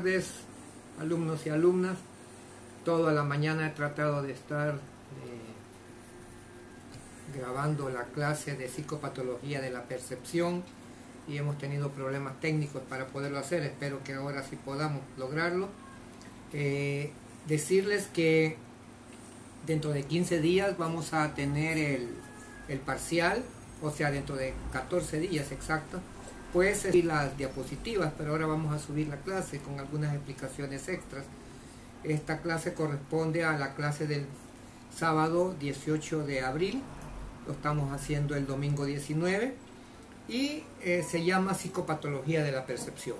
Tardes, alumnos y alumnas. Toda la mañana he tratado de estar grabando la clase de psicopatología de la percepción y hemos tenido problemas técnicos para poderlo hacer. Espero que ahora sí podamos lograrlo. Decirles que dentro de 15 días vamos a tener el parcial, o sea, dentro de 14 días exactos. Pues las diapositivas, pero ahora vamos a subir la clase con algunas explicaciones extras. Esta clase corresponde a la clase del sábado 18 de abril, lo estamos haciendo el domingo 19 y se llama psicopatología de la percepción.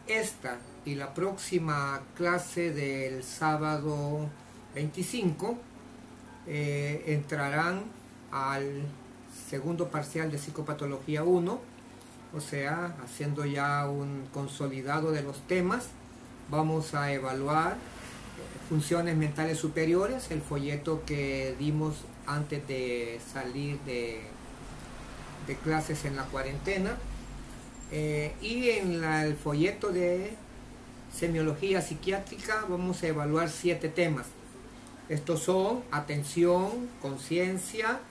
Esta y la próxima clase del sábado 25 entrarán al segundo parcial de psicopatología 1. O sea, haciendo ya un consolidado de los temas. Vamos a evaluar funciones mentales superiores, el folleto que dimos antes de salir de clases en la cuarentena, y en el folleto de semiología psiquiátrica vamos a evaluar 7 temas. Estos son atención, conciencia,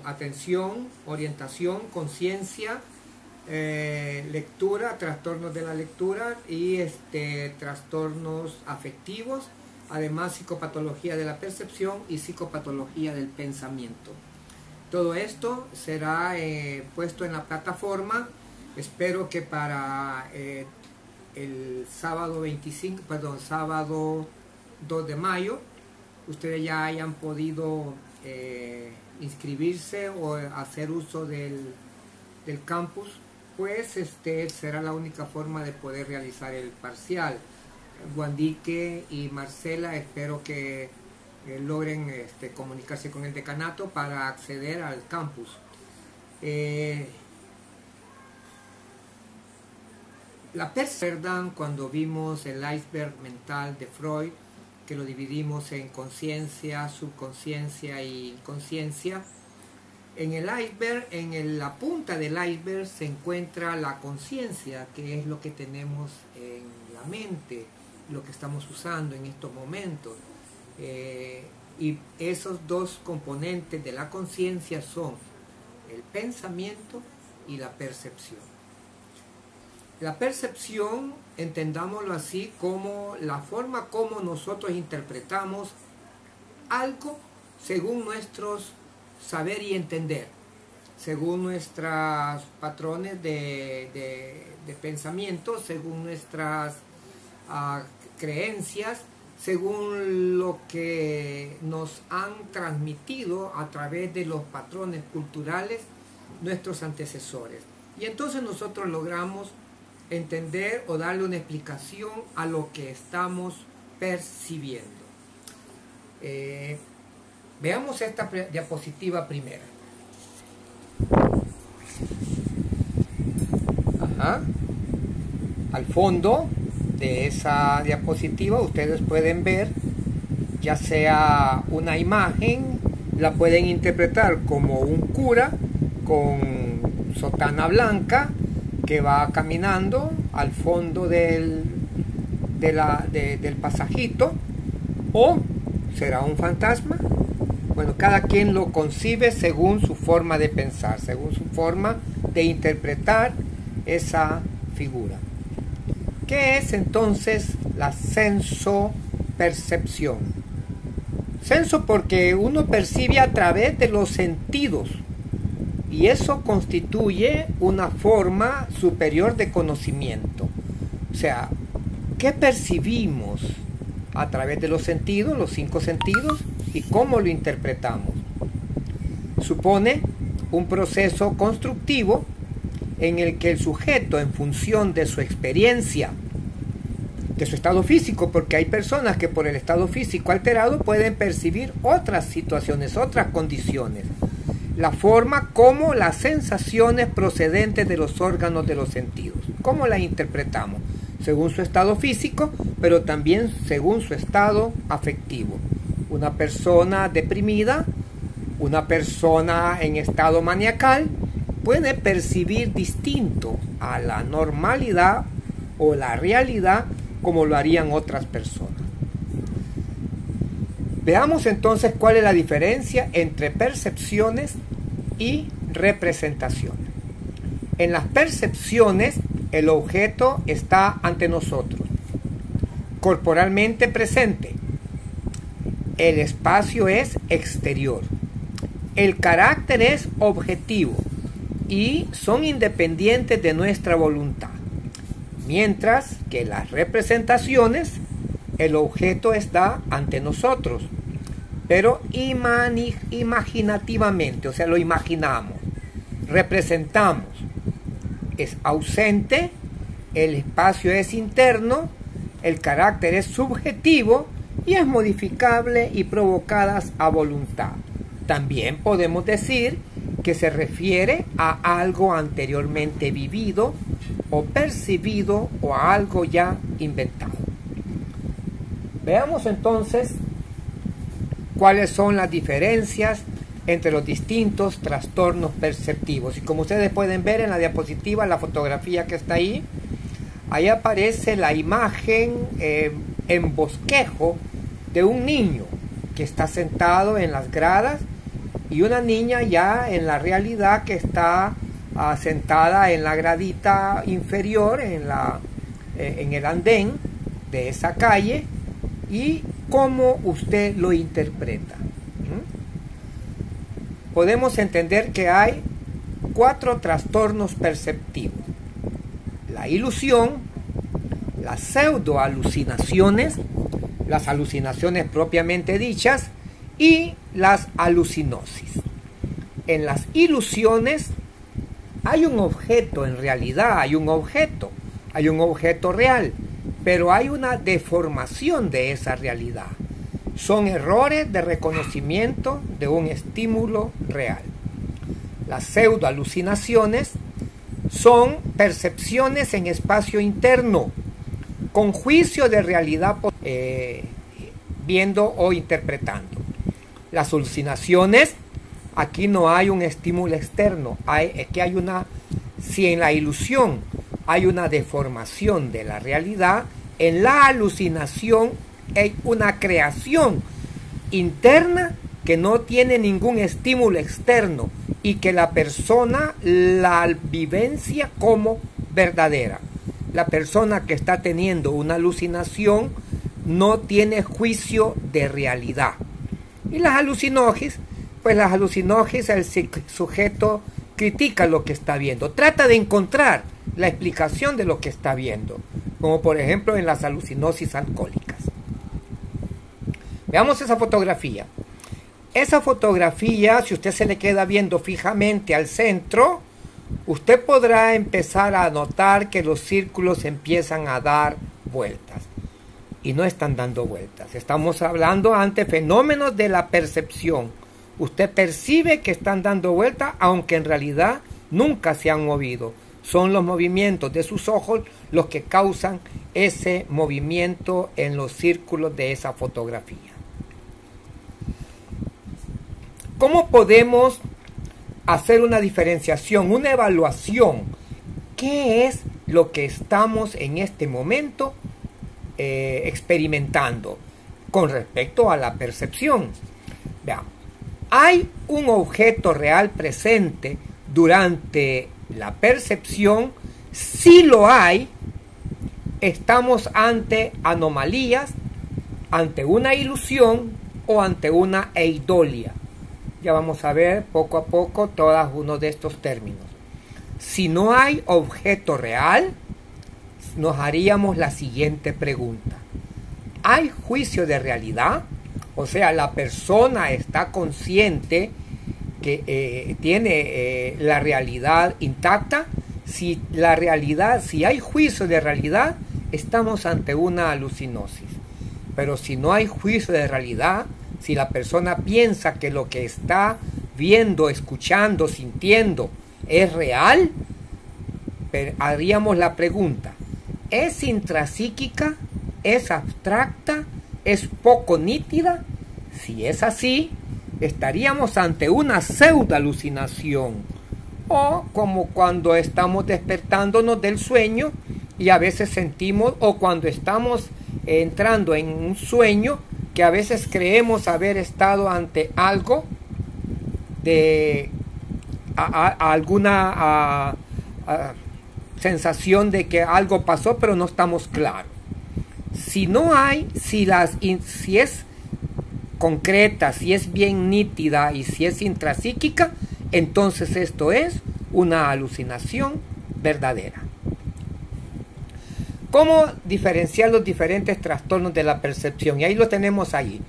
atención, orientación, conciencia, lectura, trastornos de la lectura y trastornos afectivos, además psicopatología de la percepción y psicopatología del pensamiento. Todo esto será puesto en la plataforma. Espero que para el sábado 2 de mayo ustedes ya hayan podido inscribirse o hacer uso del campus, pues será la única forma de poder realizar el parcial. Guandique y Marcela espero que logren comunicarse con el decanato para acceder al campus. La percepción, cuando vimos el iceberg mental de Freud, que lo dividimos en conciencia, subconsciencia e inconsciencia. En el iceberg, la punta del iceberg se encuentra la conciencia, que es lo que tenemos en la mente, lo que estamos usando en estos momentos. Y esos dos componentes de la conciencia son el pensamiento y la percepción. La percepción, entendámoslo así, como la forma como nosotros interpretamos algo según nuestros saber y entender, según nuestros patrones de pensamiento, según nuestras creencias, según lo que nos han transmitido a través de los patrones culturales nuestros antecesores. Y entonces nosotros logramos entender o darle una explicación a lo que estamos percibiendo. Veamos esta diapositiva primera. Al fondo de esa diapositiva ustedes pueden ver ya sea una imagen, la pueden interpretar como un cura con sotana blanca que va caminando al fondo del pasajito, o será un fantasma. Bueno, cada quien lo concibe según su forma de pensar, según su forma de interpretar esa figura. ¿Qué es entonces la sensopercepción? Senso porque uno percibe a través de los sentidos, y eso constituye una forma superior de conocimiento. O sea, ¿qué percibimos a través de los sentidos, los 5 sentidos, y cómo lo interpretamos? Supone un proceso constructivo en el que el sujeto, en función de su experiencia, de su estado físico, porque hay personas que por el estado físico alterado pueden percibir otras situaciones, otras condiciones, la forma como las sensaciones procedentes de los órganos de los sentidos, cómo las interpretamos, según su estado físico, pero también según su estado afectivo. Una persona deprimida, una persona en estado maniacal, puede percibir distinto a la normalidad o la realidad como lo harían otras personas. Veamos entonces cuál es la diferencia entre percepciones y representaciones. En las percepciones, el objeto está ante nosotros, corporalmente presente. El espacio es exterior. El carácter es objetivo y son independientes de nuestra voluntad. Mientras que las representaciones, el objeto está ante nosotros, pero imaginativamente, o sea, lo imaginamos, representamos. Es ausente, el espacio es interno, el carácter es subjetivo y es modificable y provocadas a voluntad. También podemos decir que se refiere a algo anteriormente vivido o percibido o a algo ya inventado. Veamos entonces cuáles son las diferencias entre los distintos trastornos perceptivos. Y como ustedes pueden ver en la diapositiva, la fotografía que está ahí aparece la imagen en bosquejo de un niño que está sentado en las gradas y una niña ya en la realidad que está sentada en la gradita inferior, en el andén de esa calle, y cómo usted lo interpreta. Podemos entender que hay 4 trastornos perceptivos: la ilusión, las pseudoalucinaciones, las alucinaciones propiamente dichas y las alucinosis. En las ilusiones hay un objeto, en realidad hay un objeto real, pero hay una deformación de esa realidad. Son errores de reconocimiento de un estímulo real. Las pseudoalucinaciones son percepciones en espacio interno, con juicio de realidad viendo o interpretando. Las alucinaciones, aquí no hay un estímulo externo, si en la ilusión hay una deformación de la realidad, en la alucinación hay una creación interna que no tiene ningún estímulo externo y que la persona la vivencia como verdadera. La persona que está teniendo una alucinación no tiene juicio de realidad. Y las alucinógenes, pues las alucinógenes, el sujeto critica lo que está viendo, trata de encontrar la explicación de lo que está viendo, como por ejemplo en las alucinosis alcohólicas. Veamos esa fotografía. Esa fotografía, si usted se le queda viendo fijamente al centro, usted podrá empezar a notar que los círculos empiezan a dar vueltas. Y no están dando vueltas. Estamos hablando ante fenómenos de la percepción. Usted percibe que están dando vueltas, aunque en realidad nunca se han movido. Son los movimientos de sus ojos los que causan ese movimiento en los círculos de esa fotografía. ¿Cómo podemos hacer una diferenciación, una evaluación? ¿Qué es lo que estamos en este momento experimentando con respecto a la percepción? Veamos. ¿Hay un objeto real presente durante la percepción? Si lo hay, estamos ante anomalías, ante una ilusión o ante una eidolia. Ya vamos a ver poco a poco todos uno de estos términos. Si no hay objeto real, nos haríamos la siguiente pregunta: ¿hay juicio de realidad? O sea, la persona está consciente que tiene la realidad intacta. Si hay juicio de realidad, estamos ante una alucinosis. Pero si no hay juicio de realidad, si la persona piensa que lo que está viendo, escuchando, sintiendo es real, haríamos la pregunta: ¿es intrapsíquica? ¿Es abstracta? ¿Es poco nítida? Si es así, estaríamos ante una pseudoalucinación, o como cuando estamos despertándonos del sueño y a veces sentimos, o cuando estamos entrando en un sueño que a veces creemos haber estado ante algo de alguna sensación de que algo pasó, pero no estamos claros. Si no hay, si es concreta, si es bien nítida y si es intrapsíquica, entonces esto es una alucinación verdadera. ¿Cómo diferenciar los diferentes trastornos de la percepción? Y ahí lo tenemos ahí.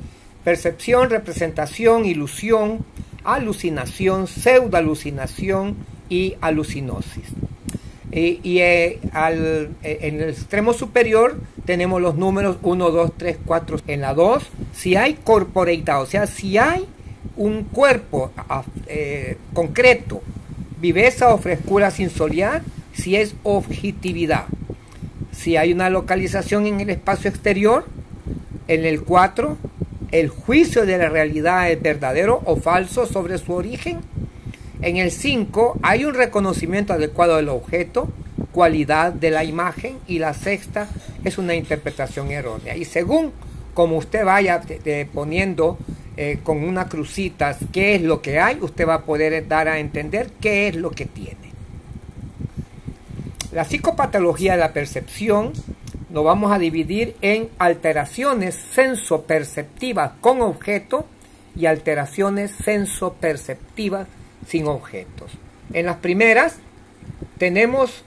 Percepción, representación, ilusión, alucinación, pseudoalucinación y alucinosis. En el extremo superior tenemos los números 1, 2, 3, 4. En la 2, si hay corporeidad, o sea, si hay un cuerpo concreto, viveza o frescura sensorial, si es objetividad. Si hay una localización en el espacio exterior, en el 4, el juicio de la realidad es verdadero o falso sobre su origen. En el 5, hay un reconocimiento adecuado del objeto, cualidad de la imagen, y la sexta es una interpretación errónea. Y según como usted vaya poniendo con una crucita qué es lo que hay, usted va a poder dar a entender qué es lo que tiene. La psicopatología de la percepción lo vamos a dividir en alteraciones sensoperceptivas con objeto y alteraciones sensoperceptivas sin objetos. En las primeras tenemos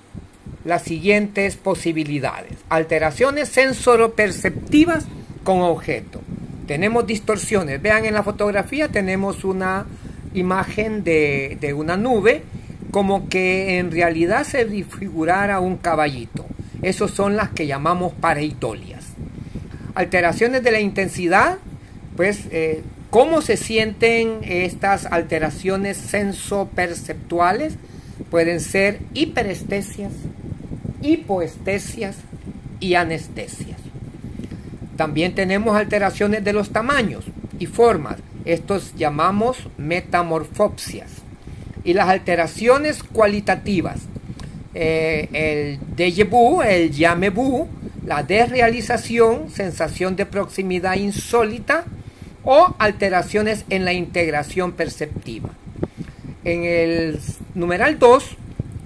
las siguientes posibilidades: alteraciones sensoroperceptivas con objeto. Tenemos distorsiones. Vean en la fotografía, tenemos una imagen de una nube, como que en realidad se disfigurara un caballito. Esas son las que llamamos pareidolias. Alteraciones de la intensidad, pues ¿cómo se sienten estas alteraciones sensoperceptuales? Pueden ser hiperestesias, hipoestesias y anestesias. También tenemos alteraciones de los tamaños y formas. Estos llamamos metamorfopsias. Y las alteraciones cualitativas, el déjà vu, el jamais vu, la desrealización, sensación de proximidad insólita, o alteraciones en la integración perceptiva. En el numeral 2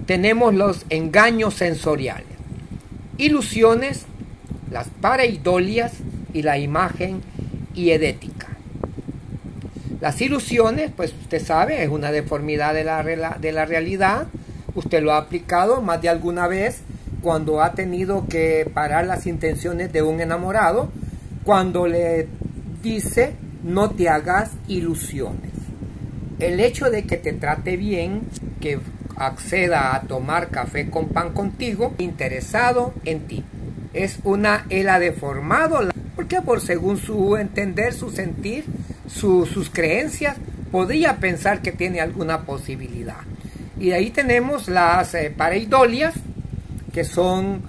tenemos los engaños sensoriales, ilusiones, las pareidolias y la imagen hiedética. Las ilusiones, pues usted sabe, es una deformidad de la realidad. Usted lo ha aplicado más de alguna vez cuando ha tenido que parar las intenciones de un enamorado, cuando le dice: no te hagas ilusiones. El hecho de que te trate bien, que acceda a tomar café con pan contigo, interesado en ti. Él ha deformado, porque por según su entender, su sentir, sus creencias, podría pensar que tiene alguna posibilidad. Y ahí tenemos las pareidolias, que son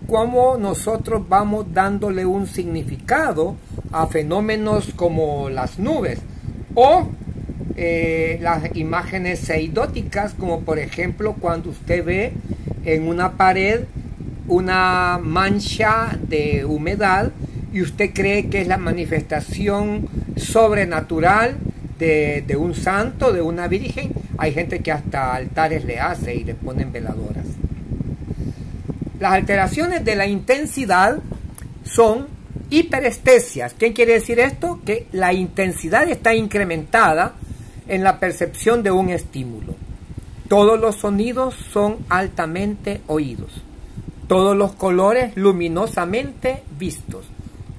como nosotros vamos dándole un significado a fenómenos como las nubes, o las imágenes eidóticas, como por ejemplo cuando usted ve en una pared una mancha de humedad y usted cree que es la manifestación sobrenatural de un santo, de una virgen. Hay gente que hasta altares le hace y le ponen veladoras. Las alteraciones de la intensidad son hiperestesias. ¿Qué quiere decir esto? Que la intensidad está incrementada en la percepción de un estímulo. Todos los sonidos son altamente oídos. Todos los colores luminosamente vistos.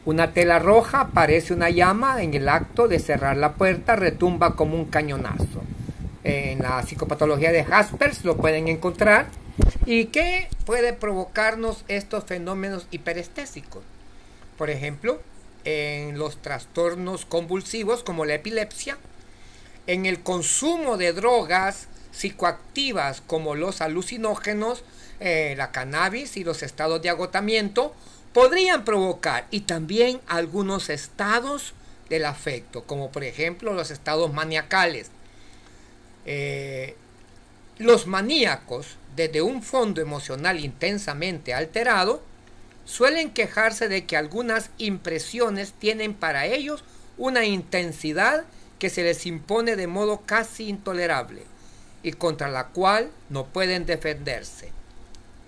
Una tela roja parece una llama en el acto de cerrar la puerta, retumba como un cañonazo. En la psicopatología de Jaspers lo pueden encontrar. ¿Y qué puede provocarnos estos fenómenos hiperestésicos? Por ejemplo, en los trastornos convulsivos como la epilepsia, en el consumo de drogas psicoactivas como los alucinógenos, la cannabis y los estados de agotamiento podrían provocar, y también algunos estados del afecto, como por ejemplo los estados maniacales. Los maníacos, desde un fondo emocional intensamente alterado, suelen quejarse de que algunas impresiones tienen para ellos una intensidad que se les impone de modo casi intolerable y contra la cual no pueden defenderse.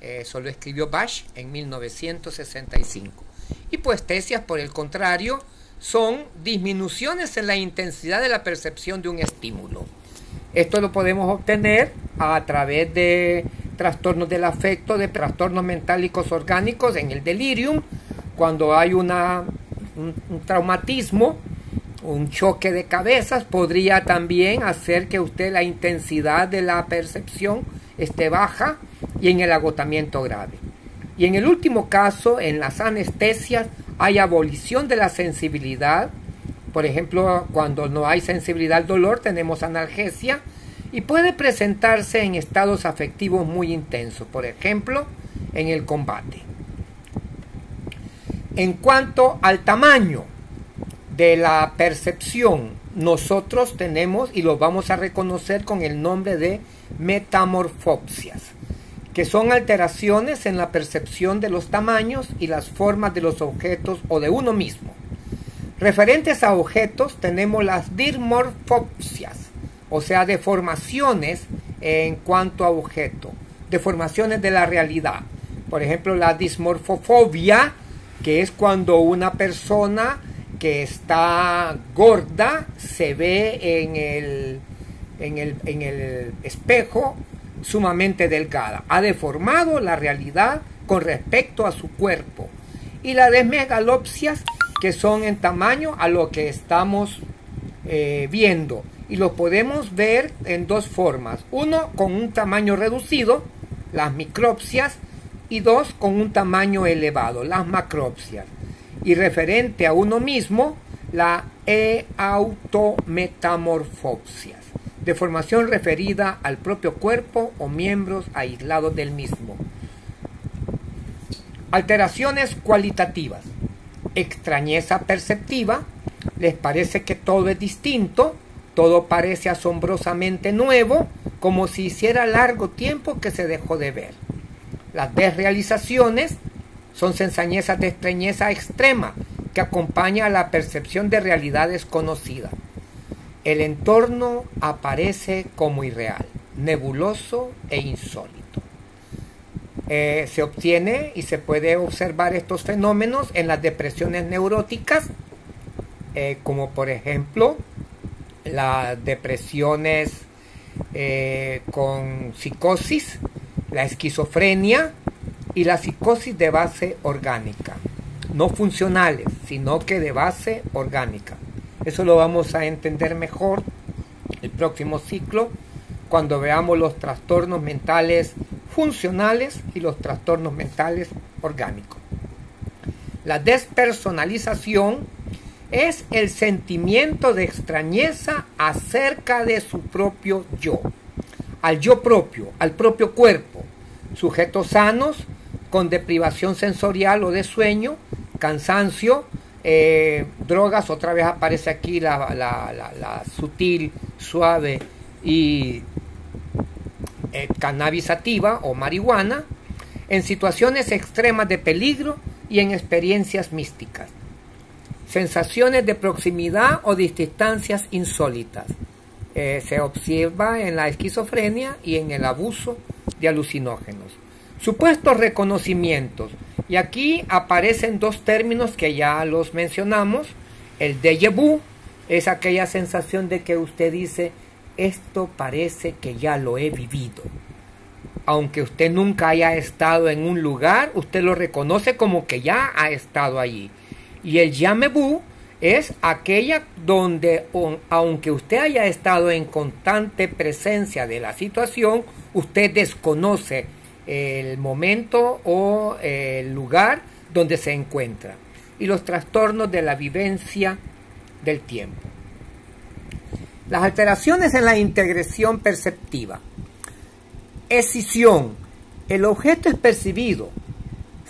Eso lo escribió Bach en 1965. Hipoestesias, por el contrario, son disminuciones en la intensidad de la percepción de un estímulo. Esto lo podemos obtener a través de trastornos del afecto, de trastornos mentálicos orgánicos en el delirium, cuando hay un traumatismo, un choque de cabezas, podría también hacer que la intensidad de la percepción esté baja y en el agotamiento grave. Y en el último caso, en las anestesias, hay abolición de la sensibilidad. Por ejemplo, cuando no hay sensibilidad al dolor, tenemos analgesia y puede presentarse en estados afectivos muy intensos, por ejemplo, en el combate. En cuanto al tamaño de la percepción, nosotros tenemos, y lo vamos a reconocer con el nombre de metamorfopsias, que son alteraciones en la percepción de los tamaños y las formas de los objetos o de uno mismo. Referentes a objetos tenemos las dismorfopsias, o sea, deformaciones en cuanto a objeto, deformaciones de la realidad. Por ejemplo, la dismorfofobia, que es cuando una persona que está gorda se ve en el espejo sumamente delgada. Ha deformado la realidad con respecto a su cuerpo. Y las desmegalopsias, que son en tamaño a lo que estamos viendo. Y lo podemos ver en dos formas. Uno, con un tamaño reducido, las micropsias, y dos, con un tamaño elevado, las macropsias. Y referente a uno mismo, la autometamorfopsias, deformación referida al propio cuerpo o miembros aislados del mismo. Alteraciones cualitativas. Extrañeza perceptiva, les parece que todo es distinto, todo parece asombrosamente nuevo, como si hiciera largo tiempo que se dejó de ver. Las desrealizaciones son sensañezas de extrañeza extrema que acompaña a la percepción de realidades conocidas. El entorno aparece como irreal, nebuloso e insólito. Se obtiene y se puede observar estos fenómenos en las depresiones neuróticas, como por ejemplo las depresiones con psicosis, la esquizofrenia y la psicosis de base orgánica, no funcionales, sino que de base orgánica. Eso lo vamos a entender mejor el próximo ciclo, cuando veamos los trastornos mentales funcionales y los trastornos mentales orgánicos. La despersonalización es el sentimiento de extrañeza acerca de su propio yo, al yo propio, al propio cuerpo. Sujetos sanos con deprivación sensorial o de sueño, cansancio, drogas, otra vez aparece aquí la sutil, suave y cannabis sativa o marihuana, en situaciones extremas de peligro y en experiencias místicas. Sensaciones de proximidad o distancias insólitas. Se observa en la esquizofrenia y en el abuso de alucinógenos. Supuestos reconocimientos. Y aquí aparecen dos términos que ya los mencionamos. El déjà vu es aquella sensación de que usted dice: esto parece que ya lo he vivido. Aunque usted nunca haya estado en un lugar, usted lo reconoce como que ya ha estado allí. Y el jamais vu es aquella donde, aunque usted haya estado en constante presencia de la situación, usted desconoce el momento o el lugar donde se encuentra. Y los trastornos de la vivencia del tiempo. Las alteraciones en la integración perceptiva. Escisión. El objeto es percibido.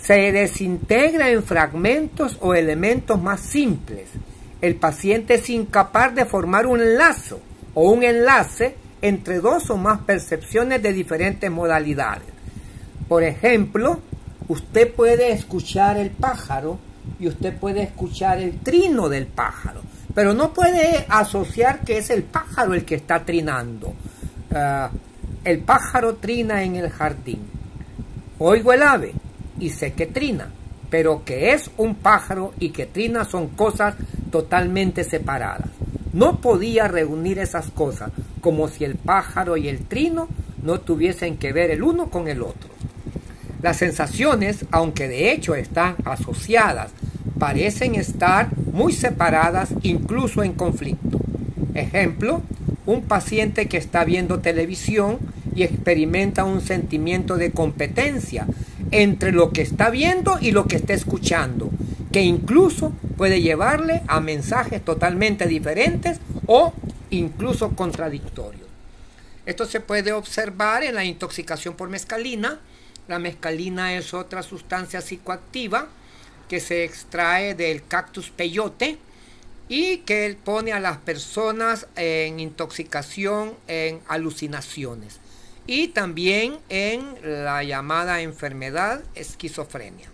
Se desintegra en fragmentos o elementos más simples. El paciente es incapaz de formar un lazo o un enlace entre dos o más percepciones de diferentes modalidades. Por ejemplo, usted puede escuchar el pájaro y usted puede escuchar el trino del pájaro, pero no puede asociar que es el pájaro el que está trinando. El pájaro trina en el jardín. Oigo el ave y sé que trina, pero que es un pájaro y que trina son cosas totalmente separadas. No podía reunir esas cosas, como si el pájaro y el trino no tuviesen que ver el uno con el otro. Las sensaciones, aunque de hecho están asociadas, parecen estar muy separadas, incluso en conflicto. Ejemplo, un paciente que está viendo televisión y experimenta un sentimiento de competencia entre lo que está viendo y lo que está escuchando, que incluso puede llevarle a mensajes totalmente diferentes o incluso contradictorios. Esto se puede observar en la intoxicación por mescalina. La mescalina es otra sustancia psicoactiva que se extrae del cactus peyote y que pone a las personas en intoxicación, en alucinaciones y también en la llamada enfermedad esquizofrenia.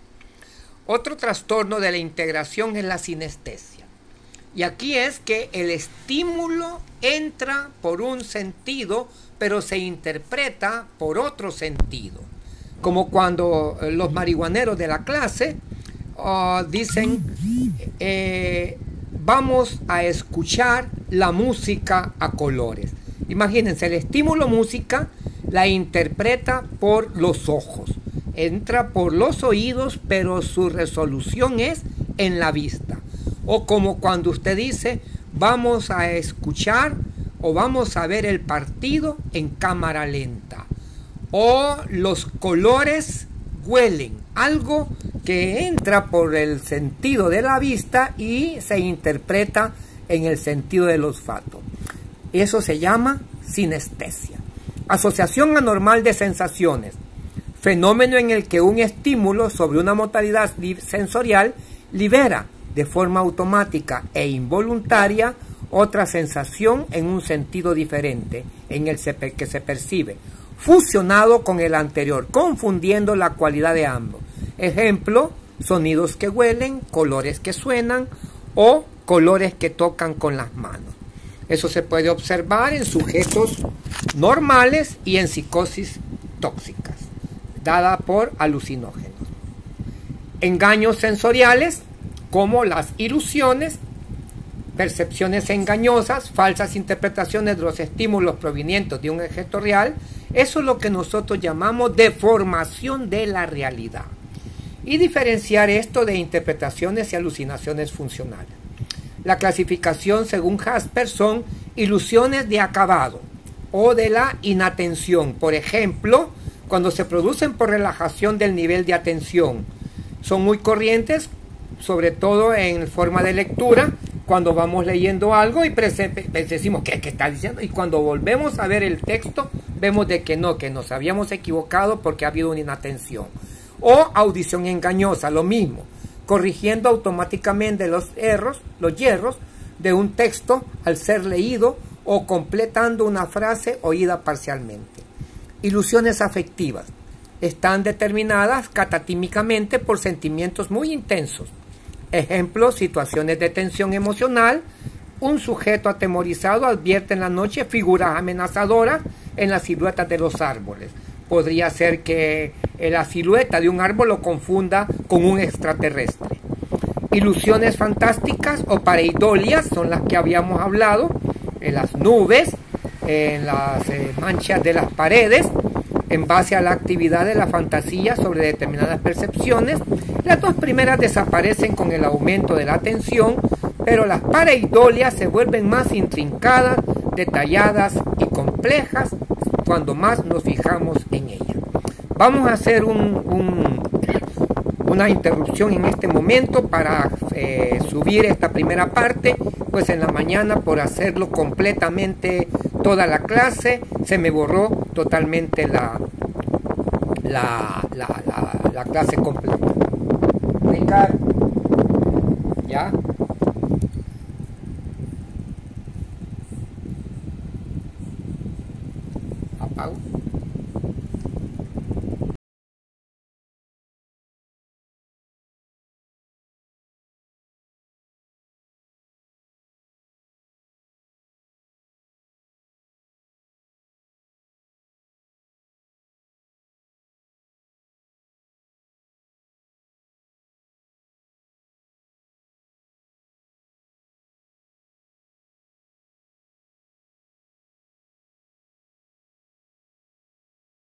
Otro trastorno de la integración es la sinestesia. Y aquí es que el estímulo entra por un sentido, pero se interpreta por otro sentido. Como cuando los marihuaneros de la clase dicen, vamos a escuchar la música a colores. Imagínense, el estímulo música la interpreta por los ojos, entra por los oídos, pero su resolución es en la vista. O como cuando usted dice, vamos a escuchar o vamos a ver el partido en cámara lenta. O los colores huelen, algo que entra por el sentido de la vista y se interpreta en el sentido del olfato. Eso se llama sinestesia. Asociación anormal de sensaciones. Fenómeno en el que un estímulo sobre una modalidad sensorial libera de forma automática e involuntaria otra sensación en un sentido diferente en el que se percibe, fusionado con el anterior, confundiendo la cualidad de ambos. Ejemplo, sonidos que huelen, colores que suenan o colores que tocan con las manos. Eso se puede observar en sujetos normales y en psicosis tóxicas, dada por alucinógenos. Engaños sensoriales, como las ilusiones, percepciones engañosas, falsas interpretaciones de los estímulos provenientes de un objeto real. Eso es lo que nosotros llamamos deformación de la realidad. Y diferenciar esto de interpretaciones y alucinaciones funcionales. La clasificación según Jasper son ilusiones de acabado o de la inatención. Por ejemplo, cuando se producen por relajación del nivel de atención. Son muy corrientes, sobre todo en forma de lectura, cuando vamos leyendo algo y decimos, ¿qué está diciendo? Y cuando volvemos a ver el texto, vemos de que no, que nos habíamos equivocado porque ha habido una inatención. O audición engañosa, lo mismo, corrigiendo automáticamente los hierros de un texto al ser leído o completando una frase oída parcialmente. Ilusiones afectivas. Están determinadas catatímicamente por sentimientos muy intensos. Ejemplo, situaciones de tensión emocional. Un sujeto atemorizado advierte en la noche figuras amenazadoras en las siluetas de los árboles. Podría ser que la silueta de un árbol lo confunda con un extraterrestre. Ilusiones fantásticas o pareidolias son las que habíamos hablado, en las nubes, en las manchas de las paredes, en base a la actividad de la fantasía sobre determinadas percepciones. Las dos primeras desaparecen con el aumento de la atención, pero las pareidolias se vuelven más intrincadas, detalladas y complejas cuando más nos fijamos en ellas. Vamos a hacer una interrupción en este momento para subir esta primera parte, pues en la mañana, por hacerlo completamente toda la clase, se me borró totalmente la clase completa. ¿Ya?